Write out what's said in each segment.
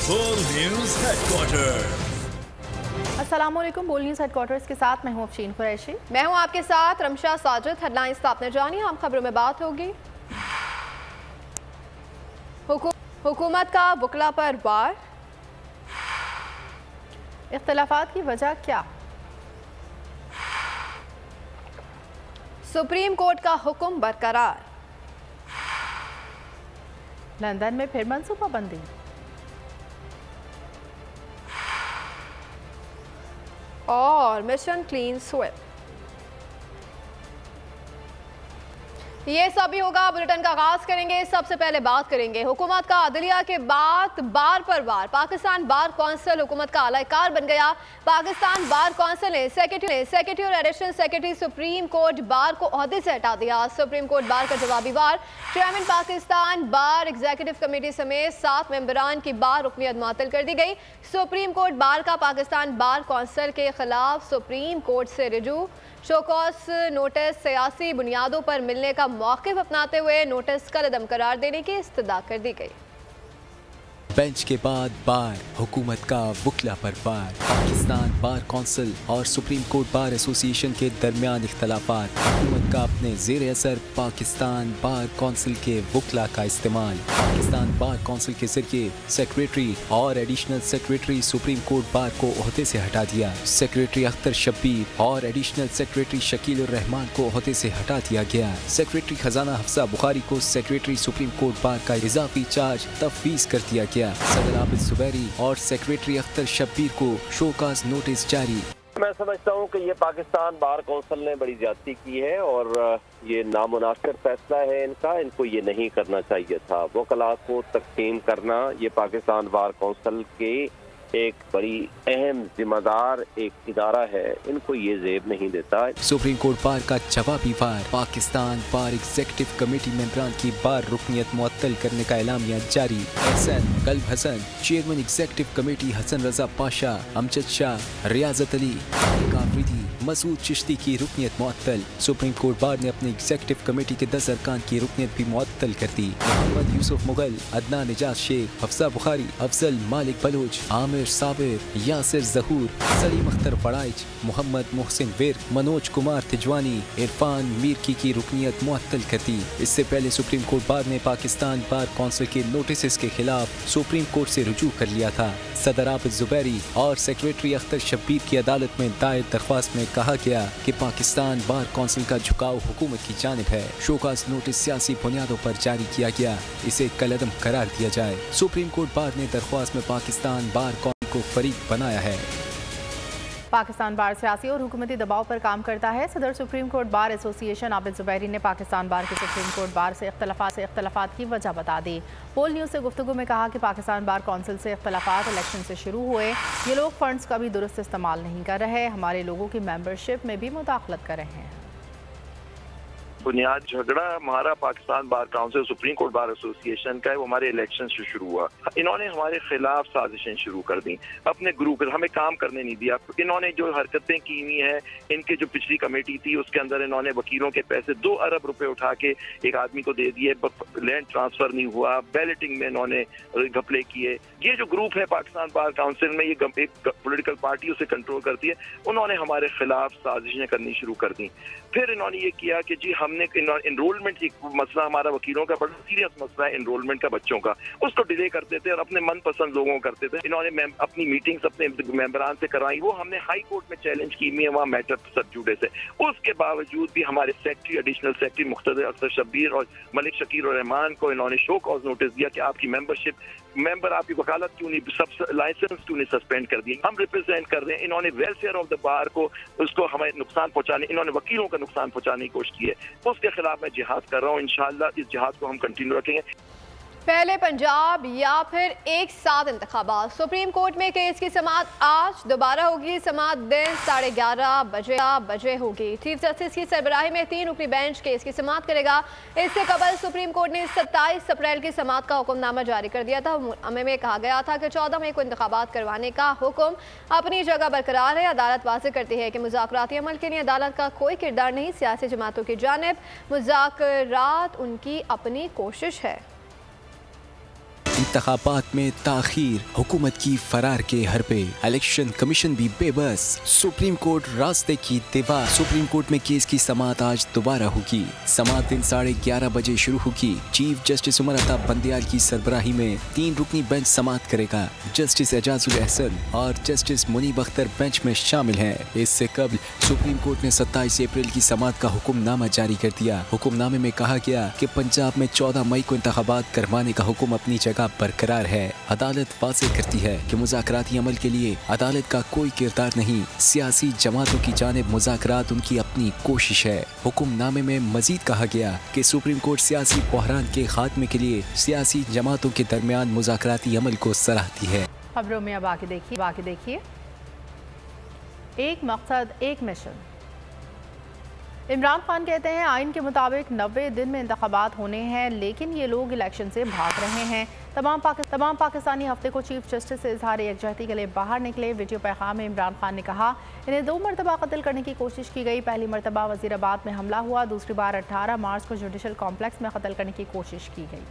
बोल news headquarter. अस्सलामुअलैकुम। बोल न्यूज हेडक्वार्टर्स के साथ मैं हूं अफशीन कुरैशी। मैं हूं आपके साथ रमशा साजिद। हेडलाइंस तो आपने जानी, हम खबरों में बात होगी। हुकूमत का वकला पर वार, इख्तिलाफात की वजह क्या? सुप्रीम कोर्ट का हुक्म बरकरार, लंदन में फिर मनसूबाबंदी, और मिशन क्लीन स्वीप। ये सब भी होगा। बुलेटिन का आगाज करेंगे। सबसे पहले बात करेंगे हुकूमत का अदलिया के बाद बार पर बार। पाकिस्तान बार कौंसिल हुकूमत का आलाकार बन गया। पाकिस्तान बार कौंसिल ने सेक्रेटरी और additional secretary supreme court bar को ओहदे से हटा दिया। सुप्रीम कोर्ट बार का जवाबी वार। Chairman Pakistan bar executive committee समेत 7 मेंबरान की बार रुकनियत मुअत्तल कर दी गई। सुप्रीम कोर्ट बार का पाकिस्तान बार कौंसिल के खिलाफ सुप्रीम कोर्ट से रिजू। शोकॉस नोटिस सियासी बुनियादों पर मिलने का मौक़िफ़ अपनाते हुए नोटिस का रद्द करार देने की इस्तदा कर दी गई। बेंच के बाद बार हुकूमत का वकला पर वार। पाकिस्तान बार कौंसिल और सुप्रीम कोर्ट बार एसोसिएशन के दरमियान इख्तलाफात। हुकूमत का अपने ज़ेर असर पाकिस्तान बार कौंसिल के वकला का इस्तेमाल। पाकिस्तान बार कौंसिल के जरिए सेक्रेटरी और additional secretary supreme court bar को ओहदे से हटा दिया। सेक्रेटरी अख्तर शब्बीर और एडिशनल सेक्रेटरी शकील उर रहमान को ओहदे से हटा दिया गया। सेक्रेटरी खजाना हफ्सा बुखारी को सेक्रेटरी सुप्रीम कोर्ट बार का इजाफी चार्ज तफवीज कर दिया गया। सदर आबिद जुबैरी और सेक्रेटरी अख्तर शब्बीर को शोकाज नोटिस जारी। मैं समझता हूँ कि ये पाकिस्तान बार कौंसिल ने बड़ी ज्यादती की है और ये नामुनासिब फैसला है इनको ये नहीं करना चाहिए था। वकला को तकसीम करना ये पाकिस्तान बार कौंसिल के एक बड़ी अहम जिम्मेदार एक इदारा है, इनको ये जेब नहीं देता। सुप्रीम कोर्ट बार का जवाबी वार। पाकिस्तान बार एग्जीक्यूटिव कमेटी मेंबरान की बार रुकनियत मुअत्तल करने का एलामिया जारी। एहसन कल्ब Hasan chairman executive committee, Hasan Raza Pasha, Amjad Shah, Riyasat Ali, काफिदी, मसूद चिश्ती की रुकनियत मुअत्तल। सुप्रीम कोर्ट बार ने अपने एग्जीक्यूटिव कमेटी के 10 अरकान की रुकनियत भी मुअत्तल कर दी। मोहम्मद यूसुफ मुगल, अदनान एजाज शेख, हफ्सा बुखारी, अफजल मालिक बलोच, आमिर साबिर, यासिर जहूर, सलीम अख्तर फराइज, मोहम्मद मोहसिन विर, मनोज कुमार तिजवानी, इरफान मीर की रुकनियत मुअत्तल कर दी। इससे पहले सुप्रीम कोर्ट बार ने पाकिस्तान बार कौंसिल के नोटिस के खिलाफ सुप्रीम कोर्ट से रुजू कर लिया था। सदर आबिद जुबैरी और सेक्रेटरी अख्तर शब्बीर की अदालत में दायर दरख्वास्त में कहा गया कि पाकिस्तान बार कौंसिल का झुकाव हुकूमत की जानिब है। शोकाज नोटिस सियासी बुनियादों पर जारी किया गया, इसे कलअदम करार दिया जाए। सुप्रीम कोर्ट बार ने दरख्वास्त में पाकिस्तान बार को फरीक बनाया है। पाकिस्तान बार सियासी और हुकूमती दबाव पर काम करता है। सदर supreme court bar association Abid Zubairi ने पाकिस्तान बार के सुप्रीम कोर्ट बार से इख्तलाफात की वजह बता दी। पोल न्यूज़ से गुफ्तगू में कहा कि पाकिस्तान बार कौंसिल से इख्तलाफात इलेक्शन से शुरू हुए। ये लोग फंड्स का भी दुरुस्त इस्तेमाल नहीं कर रहे, हमारे लोगों की मेंबरशिप में भी मुदाखलत कर रहे हैं। बुनियाद झगड़ा हमारा Pakistan bar council supreme court bar association का है, वो हमारे इलेक्शन से शुरू हुआ। इन्होंने हमारे खिलाफ साजिशें शुरू कर दी, अपने ग्रुप हमें काम करने नहीं दिया। इन्होंने जो हरकतें की हुई हैं, इनके जो पिछली कमेटी थी उसके अंदर इन्होंने वकीलों के पैसे 2 अरब रुपए उठा के एक आदमी को दे दिए, लैंड ट्रांसफर नहीं हुआ, बैलेटिंग में इन्होंने घपले किए। ये जो ग्रुप है पाकिस्तान बार काउंसिल में, ये एक पोलिटिकल पार्टी उसे कंट्रोल करती है, उन्होंने हमारे खिलाफ साजिशें करनी शुरू कर दी। फिर इन्होंने ये किया कि जी हमने एनरोलमेंट की मसला, हमारा वकीलों का बड़ा सीरियस मसला है एनरोलमेंट का बच्चों का, उसको डिले करते थे और अपने मनपसंद लोगों को करते थे। इन्होंने अपनी मीटिंग्स अपने मेंबरान से करवाई, वो हमने हाई कोर्ट में चैलेंज की है वहाँ मैटर सब जुड़े से। उसके बावजूद भी हमारे secretary additional secretary Muqtadar Akhtar Shabbir और मलिक शकील और रहमान को इन्होंने शो कॉज नोटिस दिया कि आपकी मेंबर आपकी वकालत क्यों नहीं, सब लाइसेंस क्यों नहीं सस्पेंड कर दिए। हम रिप्रेजेंट कर रहे हैं, इन्होंने वेलफेयर ऑफ द बार को उसको हमें नुकसान पहुंचाने, इन्होंने वकीलों का नुकसान पहुंचाने की कोशिश की है। उसके खिलाफ मैं जिहाद कर रहा हूँ। इंशाअल्लाह इस जिहाद को हम कंटिन्यू रखेंगे। पहले पंजाब या फिर एक साथ इंतखाबात। सुप्रीम कोर्ट में केस की समाअत आज दोबारा होगी। समाअत दिन 11:30 बजे होगी। चीफ जस्टिस की सरबराही में 3 रुकनी बेंच केस की समाअत करेगा। इससे कबल सुप्रीम कोर्ट ने 27 अप्रैल की समाअत का हुक्मनामा जारी कर दिया था। में कहा गया था कि 14 मई को इंतखाबात करवाने का हुक्म अपनी जगह बरकरार है। अदालत वाज़ेह करती है कि मुज़ाकराती अमल के लिए अदालत का कोई किरदार नहीं, सियासी जमातों की जानिब मुज़ाकरात उनकी अपनी कोशिश है। इंतखाबात में ताखीर, हुकूमत की फरार के हरपे, इलेक्शन कमीशन भी बेबस, सुप्रीम कोर्ट रास्ते की दीवार। सुप्रीम कोर्ट में केस की समाअत आज दोबारा होगी। समाअत दिन 11:30 बजे शुरू होगी। चीफ जस्टिस उमर अता बंदियाल की सरबराही में 3 रुकनी बेंच समाअत करेगा। जस्टिस एजाजुल एहसन और जस्टिस मुनीब अख्तर बेंच में शामिल हैं। इससे कबल सुप्रीम कोर्ट ने 27 अप्रैल की समाअत का हुक्मनामा जारी कर दिया। हुक्मनामे में कहा गया कि पंजाब में 14 मई को इंतखाबात करवाने का हुक्म अपनी जगह बरकरार है। अदालत वाज़ेह करती है कि मुज़ाकराती अमल के लिए अदालत का कोई किरदार नहीं। सियासी जमातों की जानिब मुज़ाकरात उनकी अपनी कोशिश है। हुक्मनामे में मजीद कहा गया कि सुप्रीम कोर्ट सियासी बहरान के खात्मे के लिए सियासी जमातों के दरमियान मुज़ाकराती अमल को सराहती है। खबरों में अब आगे देखिए एक मकसद एक मिशन। इमरान खान कहते हैं आइन के मुताबिक 90 दिन में इंतखाबात होने हैं, लेकिन ये लोग इलेक्शन से भाग रहे हैं। तमाम पाकिस्तानी हफ्ते को चीफ जस्टिस से इजहार यकजहती के लिए बाहर निकले। वीडियो पैगाम में इमरान खान ने कहा इन्हें 2 मरतबा कत्ल करने की कोशिश की गई। पहली मरतबा वजीराबाद में हमला हुआ, दूसरी बार 18 मार्च को जुडिशल कॉम्प्लेक्स में कत्ल करने की कोशिश की गई।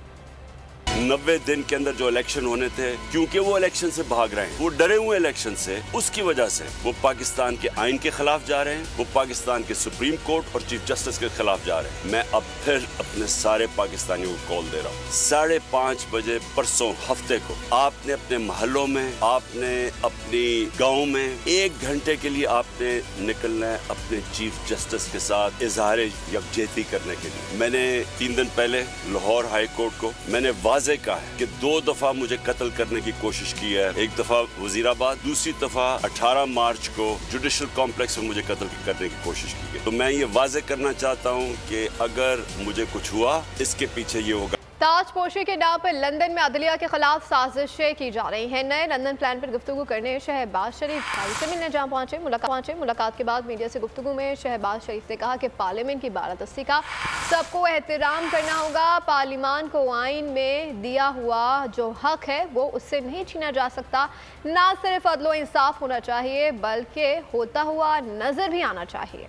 90 दिन के अंदर जो इलेक्शन होने थे, क्योंकि वो इलेक्शन से भाग रहे हैं, वो डरे हुए इलेक्शन से, उसकी वजह से वो पाकिस्तान के आइन के खिलाफ जा रहे हैं, वो पाकिस्तान के सुप्रीम कोर्ट और चीफ जस्टिस के खिलाफ जा रहे हैं। मैं अब फिर अपने सारे पाकिस्तानियों को कॉल दे रहा हूँ। 5:30 बजे परसों हफ्ते को आपने अपने महलों में, आपने अपनी गाँव में 1 घंटे के लिए आपने निकलना है अपने चीफ जस्टिस के साथ इजहार यकजहती करने के लिए। मैंने 3 दिन पहले लाहौर हाई कोर्ट को मैंने वाज़ेह कहा है कि 2 दफा मुझे कत्ल करने की कोशिश की है। एक दफा वजीराबाद, दूसरी दफा 18 मार्च को जुडिशल कॉम्प्लेक्स में मुझे कत्ल करने की कोशिश की गई। तो मैं ये वाज़ेह करना चाहता हूँ कि अगर मुझे कुछ हुआ, इसके पीछे ये होगा। ताजपोशी के नाम पर लंदन में अदलिया के खिलाफ साजिशें की जा रही हैं। नए लंदन प्लान पर गुफ्तगू करने शहबाज शरीफ भाई से मिलने जहाँ पहुंचे। मुलाकात के बाद मीडिया से गुफ्तगू में शहबाज शरीफ ने कहा कि पार्लियामेंट की बालादस्ती का सबको एहतराम करना होगा। पार्लियामान को आइन में दिया हुआ जो हक है वो उससे नहीं छीना जा सकता। ना सिर्फ अदलो इंसाफ होना चाहिए बल्कि होता हुआ नजर भी आना चाहिए।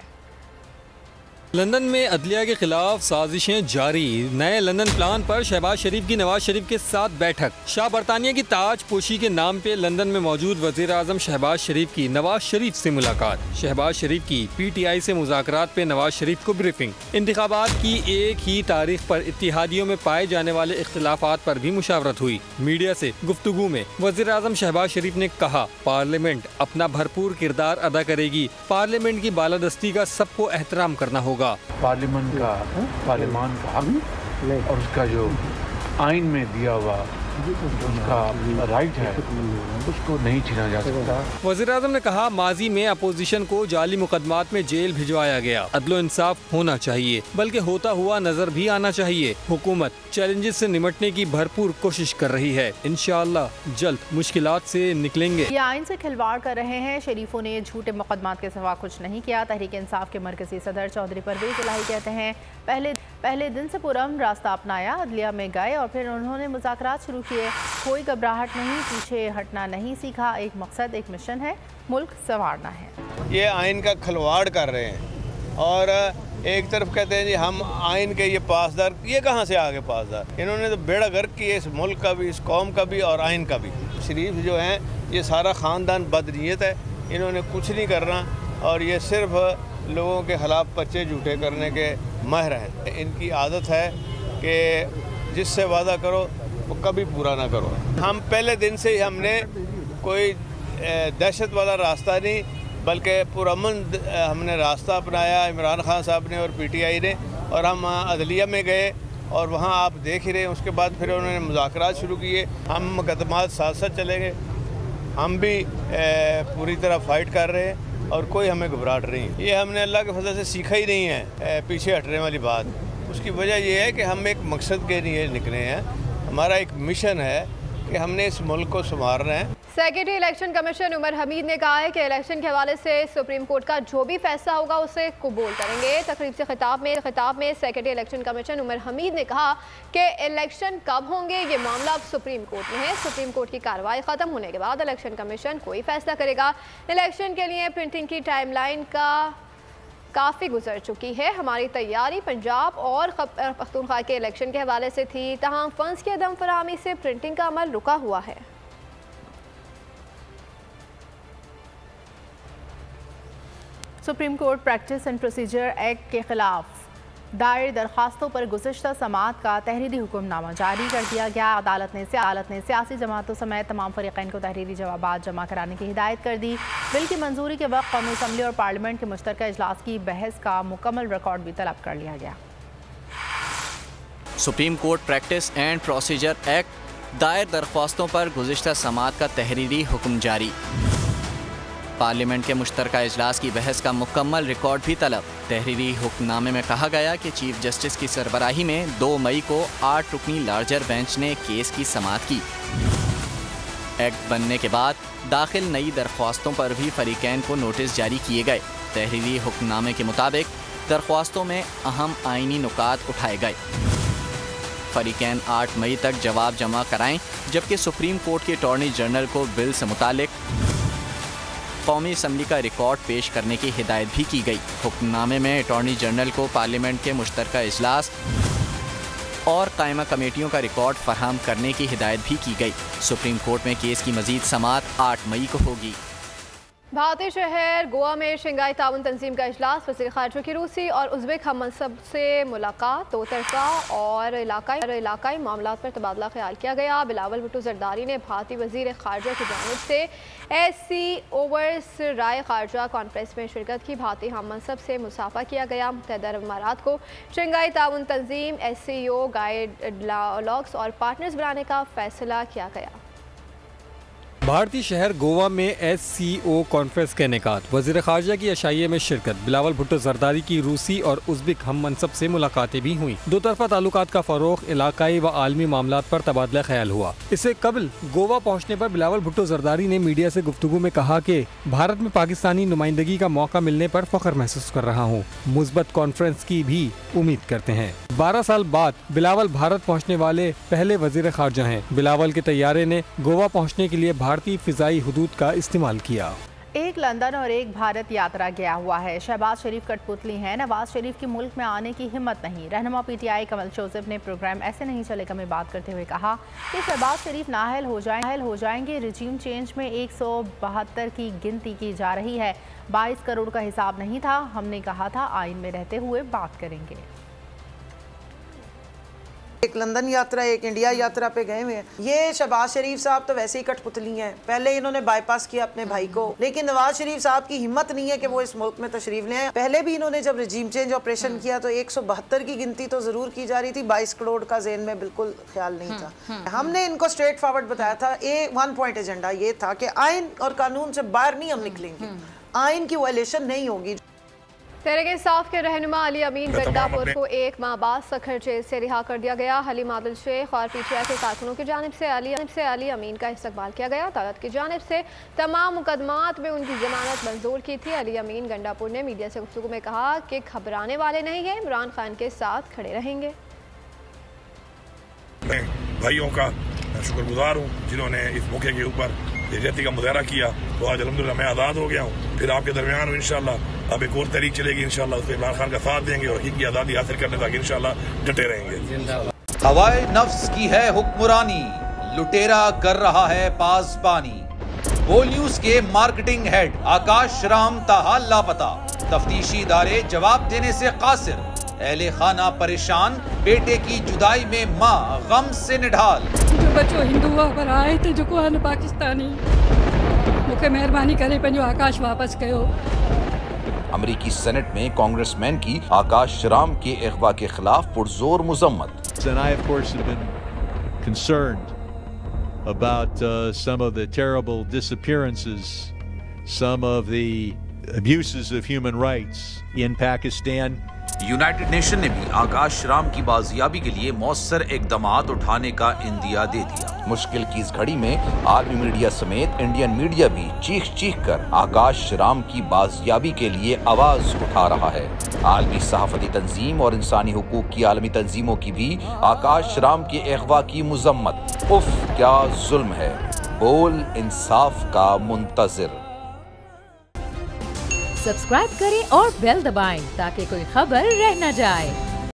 लंदन में अदलिया के खिलाफ साजिशें जारी। नए लंदन प्लान पर शहबाज शरीफ की नवाज शरीफ के साथ बैठक। शाह बरतानिया की ताजपोशी के नाम पे लंदन में मौजूद वजीर आजम शहबाज शरीफ की नवाज शरीफ से मुलाकात। शहबाज शरीफ की PTI से मुज़ाकरात पे नवाज शरीफ को ब्रीफिंग। इंतखाबात की एक ही तारीख पर इत्तिहादियों में पाए जाने वाले इख्तिलाफात पर भी मुशावरत हुई। मीडिया से गुफ्तगू में वजीर आजम शहबाज शरीफ ने कहा पार्लियामेंट अपना भरपूर किरदार अदा करेगी। पार्लियामेंट की बालादस्ती का सबको एहतराम करना होगा। पार्लियामान का हक और उसका जो आइन में दिया हुआ उनका राइट है उसको नहीं छीना जा सकता। वज़ीर आज़म ने कहा माजी में अपोजिशन को जाली मुकदमात में जेल भिजवाया गया। अदलो इंसाफ होना चाहिए बल्कि होता हुआ नजर भी आना चाहिए। हुकूमत चैलेंजेस से निमटने की भरपूर कोशिश कर रही है। इंशाअल्लाह जल्द मुश्किलात से निकलेंगे। ये आइन से खिलवाड़ कर रहे हैं। शरीफों ने झूठे मुकदमात के सिवा कुछ नहीं किया। तहरीक इंसाफ के मरकजी सदर चौधरी परवेज इलाही कहते हैं पहले दिन से पुरअमन रास्ता अपनाया। अदलिया में गए और फिर उन्होंने मुज़ाकरात शुरू किए। कोई घबराहट नहीं, पीछे हटना नहीं सीखा। एक मकसद एक मिशन है, मुल्क संवारना है। ये आइन का खिलवाड़ कर रहे हैं और एक तरफ कहते हैं जी हम आइन के ये पासदार, ये कहाँ से आ गए पासदार? इन्होंने तो बेड़ा गर्क किए इस मुल्क का भी, इस कौम का भी और आइन का भी। शरीफ जो हैं ये सारा ख़ानदान बदनीयत है, इन्होंने कुछ नहीं करना और ये सिर्फ लोगों के ख़िलाफ़ पर्चे झूठे करने के माहिर हैं। इनकी आदत है कि जिससे वादा करो वो कभी पूरा ना करो। हम पहले दिन से ही हमने कोई दहशत वाला रास्ता नहीं बल्कि पुरअमन हमने रास्ता अपनाया, इमरान खान साहब ने और PTI ने, और हम अदलिया में गए और वहाँ आप देख ही रहे हैं। उसके बाद फिर उन्होंने मुज़ाकरात शुरू किए। हम मुकदमात साथ साथ चले गए, हम भी पूरी तरह फाइट कर रहे हैं और कोई हमें घबराहट नहीं। ये हमने अल्लाह के फजल से सीखा ही नहीं है पीछे हटने वाली बात। उसकी वजह यह है कि हम एक मकसद के लिए निकले हैं। हमारा एक मिशन है कि हमने इस मुल्क को संवारना है। Secretary election commission Umar Hamid ने कहा है कि इलेक्शन के हवाले से सुप्रीम कोर्ट का जो भी फैसला होगा उसे कबूल करेंगे। तकरीब से खिताब में secretary election commission Umar Hamid ने कहा कि इलेक्शन कब होंगे ये मामला अब सुप्रीम कोर्ट में है। सुप्रीम कोर्ट की कार्रवाई ख़त्म होने के बाद इलेक्शन कमीशन कोई फैसला करेगा। इलेक्शन के लिए प्रिंटिंग की टाइमलाइन का काफ़ी गुजर चुकी है। हमारी तैयारी पंजाब और खैबर पख्तूनख्वा के इलेक्शन के हवाले से थी, तमाम फंड्स की अदम फराहमी से प्रिंटिंग का अमल रुका हुआ है। Supreme court practice and procedure act के खिलाफ दायर दरखास्तों पर गुज़िश्ता समाअत का तहरीरी हुक्मनामा जारी कर दिया गया। अदालत ने सियासी जमातों समेत तमाम फरीक़ैन को तहरीरी जवाबात जमा कराने की हिदायत कर दी। बिल की मंजूरी के वक्त कौमी असम्बली और पार्लियामेंट के मुश्तरका इजलास की बहस का मुकम्मल रिकॉर्ड भी तलब कर लिया गया। Supreme court practice and procedure act दायर दरख्वास्तों पर गुज़िश्ता समाअत का तहरीरी हुक्म जारी। पार्लियामेंट के मुश्तरका इजलास की बहस का मुकम्मल रिकॉर्ड भी तलब। तहरीरी हुक्मनामे में कहा गया कि चीफ जस्टिस की सरबराही में 2 मई को 8 रुकनी लार्जर बेंच ने केस की समाअत की। एक्ट बनने के बाद दाखिल नई दरख्वास्तों पर भी फरीकैन को नोटिस जारी किए गए। तहरीरी हुक्मनामे के मुताबिक दरख्वास्तों में अहम आइनी नुकात उठाए गए। फरीकैन 8 मई तक जवाब जमा कराएं, जबकि सुप्रीम कोर्ट के अटॉर्नी जनरल को बिल से मुतालिक कौमी असम्बली का रिकॉर्ड पेश करने की हिदायत भी की गई। हुक्मनामे में अटॉर्नी जनरल को पार्लियामेंट के मुश्तरका इजलास और कायमा कमेटियों का रिकॉर्ड फराहम करने की हिदायत भी की गई। सुप्रीम कोर्ट में केस की मजीद समाअत 8 मई को होगी। भारतीय शहर गोवा में शंघाई ताउन तंजीम का इजलास, वज़ीर ख़ारजा की रूसी और उज़्बेक हम मनसब से मुलाकात, दो तरफ़ा और इलाकाई मामलात पर तबादला ख्याल किया गया। बिलावल भुट्टो ज़रदारी ने भारतीय वज़ीर ख़ारजा की जानिब से SC ओवर्स राय ख़ारजा कॉन्फ्रेंस में शिरकत की। भारतीय हम मनसब से मुसाफा किया गया। मुत्तहिदा अरब इमारात को शंघाई ताउन तंजीम SCO गाइडलॉग्स और पार्टनर्स बनाने का फैसला किया गया। भारतीय शहर गोवा में SCO कॉन्फ्रेंस के इनेकात, वज़ीर ख़ारजा की अशाइये में शिरकत, बिलावल भुट्टो ज़रदारी की रूसी और उज़्बेक हम मनसब से मुलाकातें भी हुई। दो तरफ़ा ताल्लुकात का फ़रोग़, इलाकाई व आलमी मामलात पर तबादला ख्याल हुआ। इससे कबल गोवा पहुँचने पर बिलावल भुट्टो ज़रदारी ने मीडिया से गुफ्तगू में कहा कि भारत में पाकिस्तानी नुमाइंदगी का मौका मिलने पर फ़ख्र महसूस कर रहा हूँ। मुस्बत कॉन्फ्रेंस की भी उम्मीद करते हैं। 12 साल बाद बिलावल भारत पहुँचने वाले पहले वज़ीर ख़ारजा हैं। बिलावल के तैयारे ने गोवा पहुँचने के लिए भारतीय फ़िज़ाई हुदूद का इस्तेमाल किया। एक लंदन और एक भारत यात्रा गया हुआ है। शहबाज शरीफ कठपुतली हैं। नवाज शरीफ की मुल्क में आने की हिम्मत नहीं। रहनुमा PTI कमल जोसेफ ने प्रोग्राम ऐसे नहीं चलेगा में बात करते हुए कहा कि शहबाज शरीफ नाअहल हो जाएंगे। रिजीम चेंज में 172 की गिनती की जा रही है। 22 करोड़ का हिसाब नहीं था। हमने कहा था आइन में रहते हुए बात करेंगे। एक लंदन यात्रा, एक इंडिया यात्रा पे गए हुए हैं। ये शहबाज शरीफ साहब तो वैसे ही कठपुतली हैं। पहले इन्होंने बाईपास किया अपने भाई को, लेकिन नवाज शरीफ साहब की हिम्मत नहीं है कि वो इस मुल्क में तशरीफ ले आए। पहले भी इन्होंने जब रिजीम चेंज ऑपरेशन किया तो 172 की गिनती तो जरूर की जा रही थी, 22 करोड़ का ज़हन में बिल्कुल ख्याल नहीं था। हमने इनको स्ट्रेट फॉरवर्ड बताया था। 1 पॉइंट एजेंडा ये था कि आइन और कानून से बाहर नहीं हम निकलेंगे, आइन की वायलेशन नहीं होगी। तहरीक इंसाफ के रहनुमा अली अमीन गंडापुर को 1 माह बाद सखर जेल से रिहा कर दिया गया। हलीम आदिल शेख और PTI के कारकुनों की जानिब से अली अमीन का इस्तकबाल किया गया। अदालत की जानिब से तमाम मुकदमात में उनकी जमानत मंजूर की थी। अली अमीन गंडापुर ने मीडिया से गुफ्तगू में कहा कि घबराने वाले नहीं है, इमरान खान के साथ खड़े रहेंगे। भाइयों का शुक्रगुजार हूँ जिन्होंने इस मौके के ऊपर यकजहती का मुजाहरा किया, तो आज अल्हम्दुलिल्लाह मैं आज़ाद हो गया हूँ। फिर आपके दरमियान में इंशाल्लाह अब एक और तहरीक चलेगी, इंशाल्लाह उसमें इमरान खान का साथ देंगे और हकीकी आज़ादी हासिल करने तक इंशाल्लाह डटे रहेंगे। हवाए नफ्स की है हुक्मरानी, लुटेरा कर रहा है पासबानी। बोल न्यूज के मार्केटिंग हेड आकाश राम ताहा लापता, तफ्तीशी इदारे जवाब देने से कासिर। अहले खाना परेशान, बेटे की जुदाई में माँ गम से निढाल। जो बच्चो हिंदू पर आए थे जो को पाकिस्तानी, मुझे मेहरबानी करे पंहिंजो आकाश वापस कयो। अमेरिकी सेनेट में कांग्रेसमैन की आकाश राम के अगवा के खिलाफ पुरजोर मुजम्मत। And I, of course, have been concerned about some of the terrible disappearances, some of the abuses of human rights in Pakistan. United nation ने भी आकाश राम की बाजियाबी के लिए मौसर इकदामात उठाने का इंदिया दे दिया। मुश्किल की इस घड़ी में आर्मी मीडिया समेत इंडियन मीडिया भी चीख चीख कर आकाश राम की बाजियाबी के लिए आवाज उठा रहा है। आलमी सहाफती तंजीम और इंसानी हुकूक की आलमी तंजीमों की भी आकाश राम के अगवा की मुजम्मत। उफ क्या जुल्म है, बोल इंसाफ का मुंतजिर। सब्सक्राइब करें और बेल दबाएं ताकि कोई खबर रह न जाए।